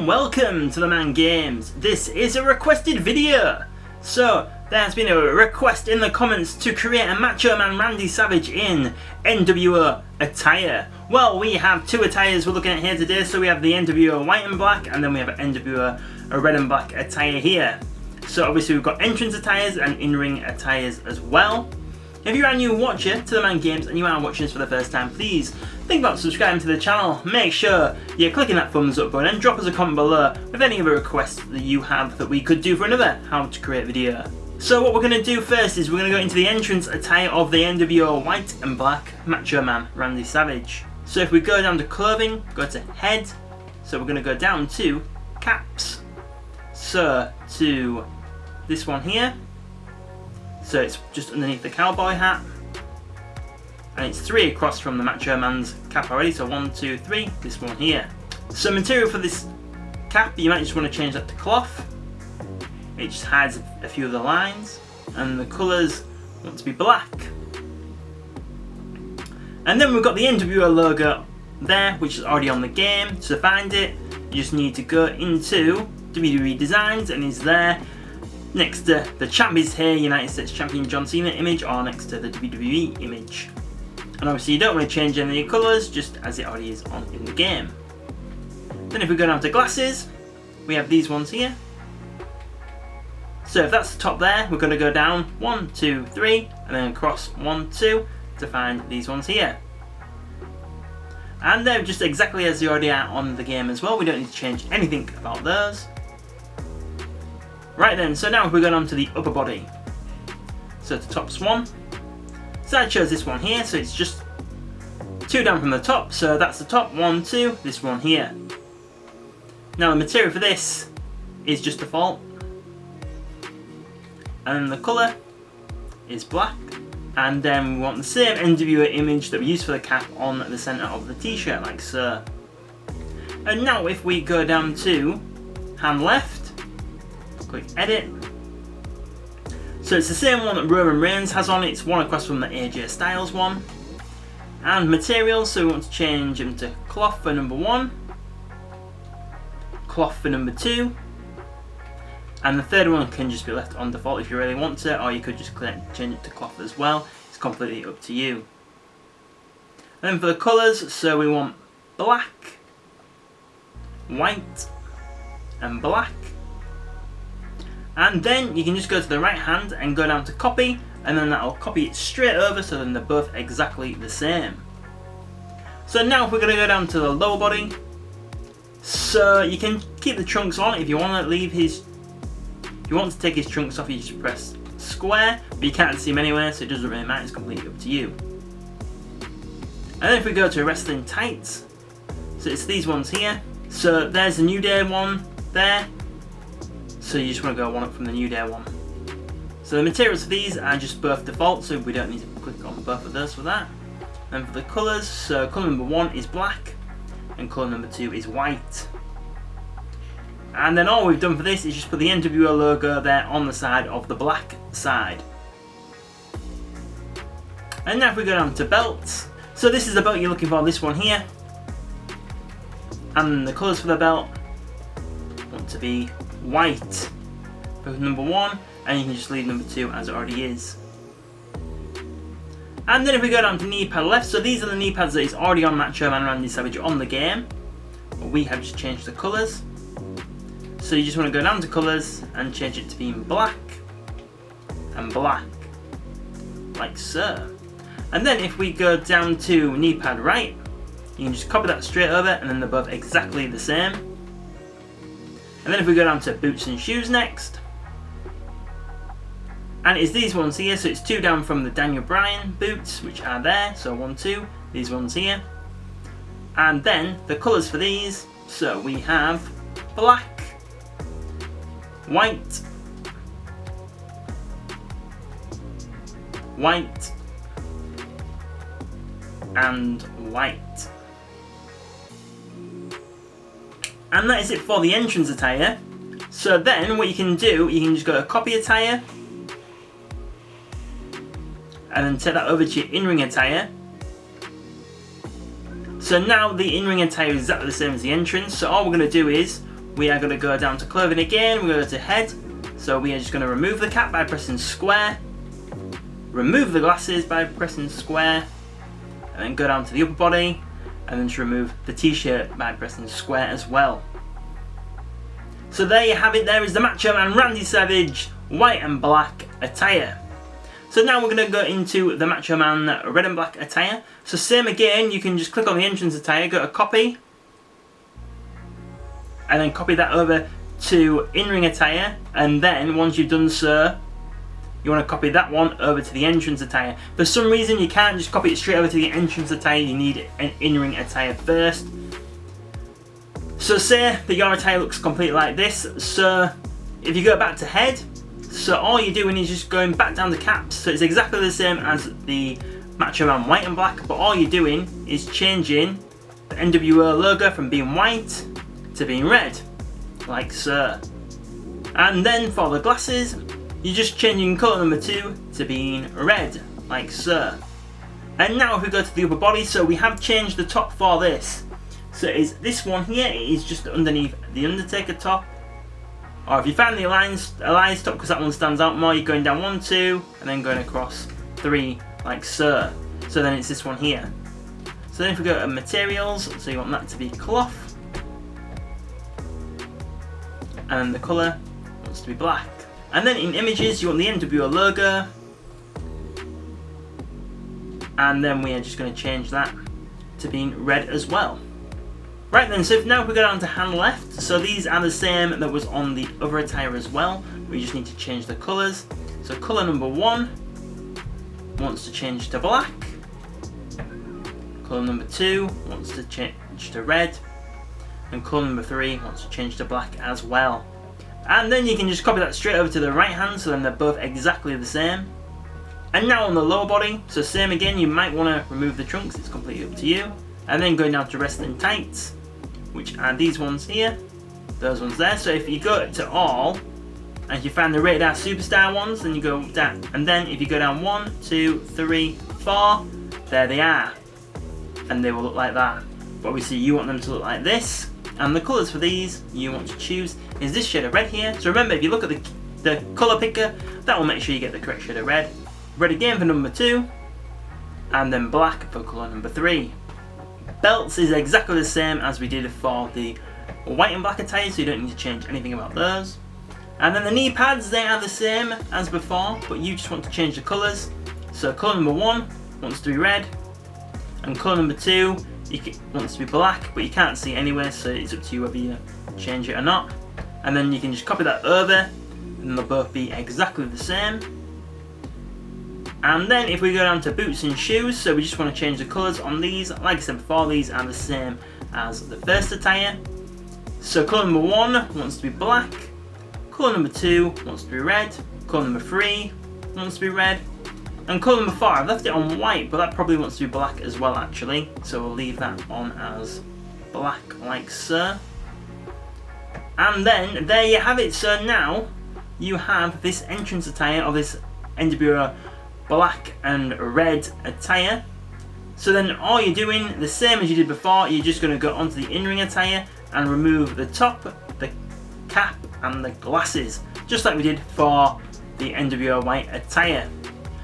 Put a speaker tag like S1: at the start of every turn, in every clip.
S1: and welcome to TheMan Games. This is a requested video. So there has been a request in the comments to create a Macho Man Randy Savage in NWO Attire. Well, we have two attires we're looking at here today. So we have the NWO White and Black, and then we have NWO Red and Black attire here. So obviously we've got entrance attires and in-ring attires as well. If you're a new watcher to TheMan Games and you are watching this for the first time, please think about subscribing to the channel. Make sure you're clicking that thumbs up button and drop us a comment below with any other requests that you have that we could do for another how to create video. So what we're going to do first is we're going to go into the entrance attire of the NWO White and Black Macho Man Randy Savage. So if we go down to clothing, go to head, so we're going to go down to caps. So to this one here. So it's just underneath the cowboy hat. And it's 3 across from the Macho Man's cap already. So 1, 2, 3, this one here. So material for this cap, you might just want to change that to cloth. It just hides a few of the lines. And the colours want to be black. And then we've got the NWO logo there, which is already on the game. To find it, you just need to go into WWE Designs, and it's there. Next to the champ is here, United States Champion John Cena image, or next to the WWE image. And obviously you don't want to change any of the colours, just as it already is on in the game. Then if we go down to glasses, we have these ones here. So if that's the top there, we're going to go down 1, 2, 3, and then across 1, 2 to find these ones here. And they're just exactly as they already are on the game as well. We don't need to change anything about those. Right then, so now if we go down to the upper body. So the top's 1. So I chose this one here, so it's just 2 down from the top. So that's the top, 1, 2, this one here. Now the material for this is just default. And the colour is black. And then we want the same NWO image that we used for the cap on the centre of the t-shirt, like so. And now if we go down to hand left, click edit. So it's the same one that Roman Reigns has on, it's 1 across from the AJ Styles one. And materials, so we want to change them to cloth for number 1, cloth for number 2, and the third one can just be left on default if you really want to, or you could just change it to cloth as well. It's completely up to you. And then for the colours, so we want black, white, and black. And then you can just go to the right hand and go down to copy, and then that'll copy it straight over, so then they're both exactly the same. So now if we're going to go down to the lower body, so you can keep the trunks on. If you want to leave his, if you want to take his trunks off, you just press square, but you can't see him anywhere, so it doesn't really matter, it's completely up to you. And then if we go to wrestling tights, so it's these ones here. So there's the New Day one there. So you just want to go one up from the New Day one. So the materials for these are just both default, so we don't need to click on both of those for that. And for the colours, so colour number 1 is black, and colour number 2 is white. And then all we've done for this is just put the NWO logo there on the side of the black side. And now if we go down to belts, so this is the belt you're looking for, this one here. And the colours for the belt want to be white for number 1, and you can just leave number 2 as it already is. And then if we go down to knee pad left, so these are the knee pads that is already on Macho Man Randy Savage on the game, but we have just changed the colours. So you just want to go down to colours and change it to being black and black, like so. And then if we go down to knee pad right, you can just copy that straight over, and then they're both exactly the same. And then if we go down to boots and shoes next, and it's these ones here, so it's 2 down from the Daniel Bryan boots, which are there, so 1, 2, these ones here. And then the colours for these, so we have black, white, white, and white. And that is it for the entrance attire. So then what you can do, you can just go to copy attire, and then take that over to your in-ring attire. So now the in-ring attire is exactly the same as the entrance, so all we're going to do is we are going to go down to clothing again, we're going to go to head. So we are just going to remove the cap by pressing square, remove the glasses by pressing square, and then go down to the upper body, and then to remove the t-shirt by pressing square as well. So there you have it, there is the Macho Man Randy Savage White and Black attire. So now we're going to go into the Macho Man Red and Black attire. So same again, you can just click on the entrance attire, go to copy, and then copy that over to in-ring attire, and then once you've done so, you want to copy that one over to the entrance attire. For some reason you can't just copy it straight over to the entrance attire, you need an in-ring attire first. So say that your attire looks completely like this, so if you go back to head, so all you're doing is just going back down the caps, so it's exactly the same as the Macho Man White and Black, but all you're doing is changing the NWO logo from being white to being red, like so. And then for the glasses, you're just changing colour number 2 to being red, like so. And now if we go to the upper body, so we have changed the top for this. So is this one here, it is just underneath the Undertaker top. Or if you find the Alliance top, because that one stands out more, you're going down 1, 2, and then going across 3, like so. So then it's this one here. So then if we go to materials, so you want that to be cloth. And the colour wants to be black. And then in images, you want the NWO logo. And then we are just going to change that to being red as well. Right then, so if now we go down to hand left, so these are the same that was on the other attire as well. We just need to change the colours. So colour number 1 wants to change to black. Colour number 2 wants to change to red. And colour number 3 wants to change to black as well. And then you can just copy that straight over to the right hand, so then they're both exactly the same. And now on the lower body, so same again, you might want to remove the trunks, it's completely up to you. And then going down to wrestling tights, which are these ones here, those ones there. So if you go to all, and you find the Rated R Superstar ones, then you go down, and then if you go down 1, 2, 3, 4, there they are. And they will look like that. But obviously you want them to look like this. And the colours for these you want to choose is this shade of red here. So remember, if you look at the colour picker, that will make sure you get the correct shade of red. Red again for number 2, and then black for colour number 3. Belts is exactly the same as we did for the white and black attire, so you don't need to change anything about those. And then the knee pads, they are the same as before, but you just want to change the colours. So colour number 1 wants to be red, and colour number 2 wants to be black, but you can't see it anyway, so it's up to you whether you change it or not. And then you can just copy that over, and they'll both be exactly the same. And then if we go down to boots and shoes, so we just want to change the colours on these. Like I said before, these are the same as the first attire. So colour number 1 wants to be black, colour number 2 wants to be red, colour number 3 wants to be red, and colour number 4, I've left it on white, but that probably wants to be black as well actually. So we'll leave that on as black, like so. And then there you have it. So now you have this entrance attire of this NWO black and red attire. So then all you're doing, the same as you did before, you're just going to go onto the in-ring attire and remove the top, the cap and the glasses, just like we did for the NWO white attire.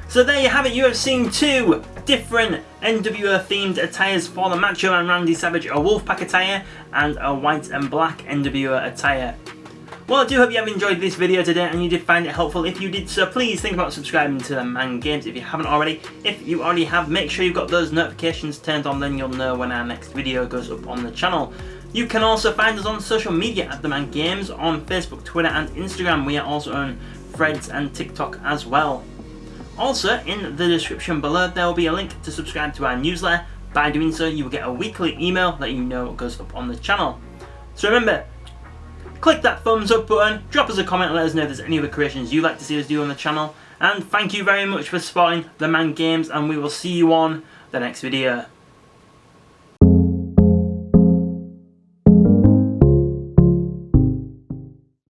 S1: So there you have it, you have seen 2 different NWO themed attires for the Macho Man Randy Savage, a Wolfpac attire and a white and black NWO attire. Well, I do hope you have enjoyed this video today and you did find it helpful. If you did so, please think about subscribing to TheMan Games if you haven't already. If you already have, make sure you've got those notifications turned on, then you'll know when our next video goes up on the channel. You can also find us on social media at TheMan Games on Facebook, Twitter and Instagram. We are also on Threads and TikTok as well. Also, in the description below, there will be a link to subscribe to our newsletter. By doing so, you will get a weekly email that you know goes up on the channel. So remember, click that thumbs up button, drop us a comment and let us know if there's any other creations you'd like to see us do on the channel. And thank you very much for supporting TheMan Games, and we will see you on the next video.